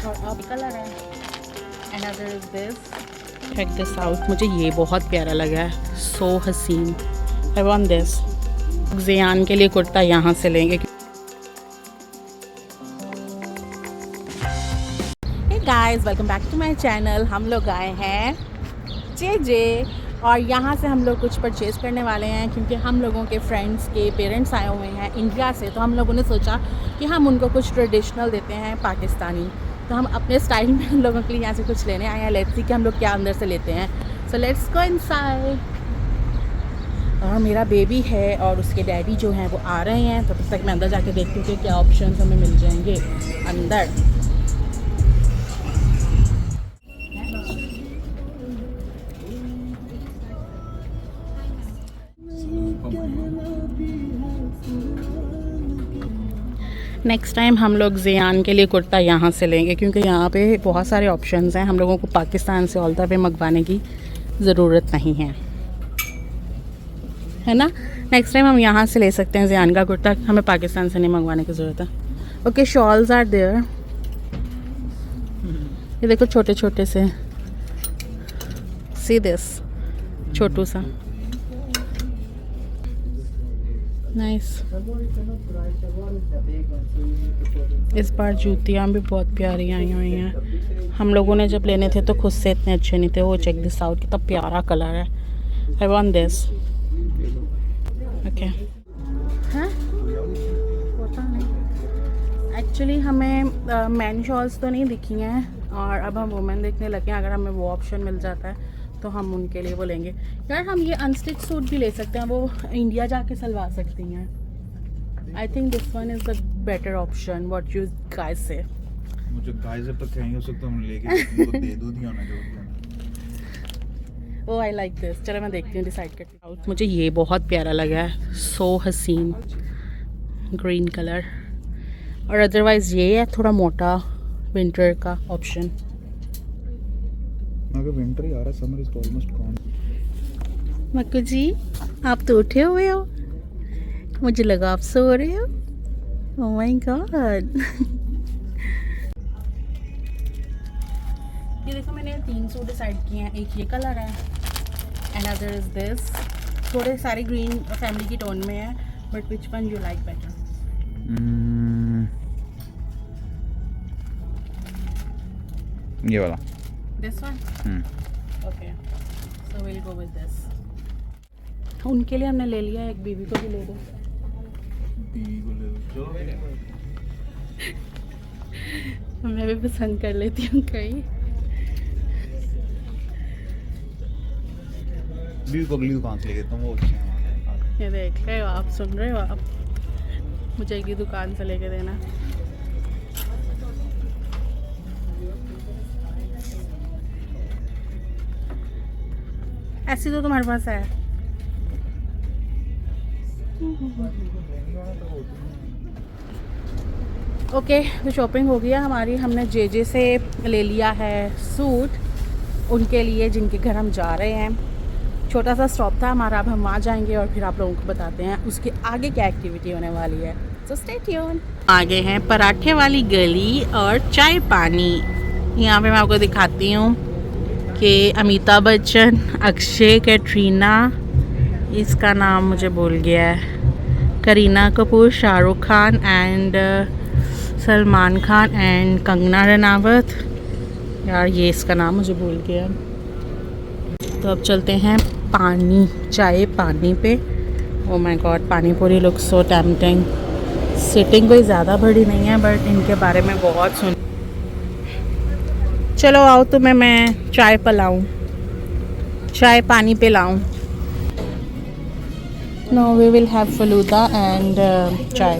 और अब कलर है। Another is this. Check this out. मुझे ये बहुत प्यारा लगा है, so हसीन। I want this. ज़ियान के लिए कुर्ता यहाँ से लेंगे। Hey guys, welcome back to my channel. हम लोग आए हैं जे और यहाँ से हम लोग कुछ परचेज़ करने वाले हैं क्योंकि हम लोगों के फ्रेंड्स के पेरेंट्स आए हुए हैं इंडिया से, तो हम लोगों ने सोचा कि हम उनको कुछ ट्रेडिशनल देते हैं पाकिस्तानी, तो हम अपने स्टाइल में उन लोगों के लिए यहाँ से कुछ लेने आए हैं। लेट्स सी कि हम लोग क्या अंदर से लेते हैं। So let's go inside. और मेरा बेबी है और उसके डैडी जो हैं वो आ रहे हैं, तो तब तक मैं अंदर जाके देखती हूँ कि क्या ऑप्शंस हमें मिल जाएंगे अंदर। नेक्स्ट टाइम हम लोग ज़ियान के लिए कुर्ता यहाँ से लेंगे क्योंकि यहाँ पे बहुत सारे ऑप्शंस हैं। हम लोगों को पाकिस्तान से ऑल द वे मंगवाने की ज़रूरत नहीं है ना। नेक्स्ट टाइम हम यहाँ से ले सकते हैं ज़ियान का कुर्ता, हमें पाकिस्तान से नहीं मंगवाने की ज़रूरत है। Okay, shawls are there. ये देखो छोटे छोटे से, सी दिस, छोटू सा, नाइस। इस बार जूतियाँ भी बहुत प्यारी आई हुई हैं। हम लोगों ने जब लेने थे तो खुद से इतने अच्छे नहीं थे। वो चेक दिस आउट, कितना प्यारा कलर है। I want this. ओके, हाँ पता नहीं, एक्चुअली हमें मैन शॉल्स तो नहीं दिखी हैं और अब हम वुमेन देखने लगे हैं। अगर हमें वो ऑप्शन मिल जाता है तो हम उनके लिए वो लेंगे। यार हम ये अनस्टिच सूट भी ले सकते हैं, वो इंडिया जाके सिलवा सकती हैं। I think this one is the better option. What you guys से? मुझे गाइस जब तक कहेंगे उस वक्त हम लेके उनको दे दो दिया ना जो भी होना। ओह आई लाइक दिस। चलो मैं देखती हूँ, डिसाइड करती हूँ। मुझे ये बहुत प्यारा लगा है, सो हसीन ग्रीन कलर। और अदरवाइज़ ये है थोड़ा मोटा विंटर का ऑप्शन। अगर विंटर ही आ रहा है, summer is almost gone. Makku ji आप तो उठे हुए हो, मुझे लगा आप सो रहे हो। Oh my God. ये देखो मैंने 3 सूट डिसाइड किए हैं। एक ये कलर है, अनदर इज दिस। थोड़े सारे ग्रीन फैमिली की टोन में है, but which one you like better? ये वाला, this one. Okay, so will go with this. उनके लिए हमने ले लिया, एक बीवी को भी ले दो। मैं भी पसंद कर लेती हूँ कई। बीवी को अगली दुकान से ले देता हूँ, वो अच्छे हैं। ये देख रहे हो आप, सुन रहे हो आप, मुझे एक ही दुकान से लेके देना। ऐसी तो तुम्हारे पास है। ओके, तो शॉपिंग हो गया हमारी। हमने जे से ले लिया है सूट उनके लिए जिनके घर हम जा रहे हैं। छोटा सा स्टॉप था हमारा, अब हम वहाँ जाएंगे और फिर आप लोगों को बताते हैं उसके आगे क्या एक्टिविटी होने वाली है। So stay tune. आगे हैं पराठे वाली गली और चाय पानी। यहाँ पे मैं आपको दिखाती हूँ कि अमिताभ बच्चन, अक्षय, कैटरीना, इसका नाम मुझे भूल गया है, करीना कपूर, शाहरुख खान एंड सलमान खान एंड कंगना रनावत। यार ये इसका नाम मुझे भूल गया। तो अब चलते हैं पानी, चाय पानी पे। ओ माय गॉड, पानी पूरी लुक सो टेम्पटिंग। सिटिंग कोई ज़्यादा बड़ी नहीं है बट इनके बारे में बहुत सुन। चलो आओ तुम्हें मैं चाय पिलाऊं, चाय पानी पे लाऊं। No, we will have falooda and चाय।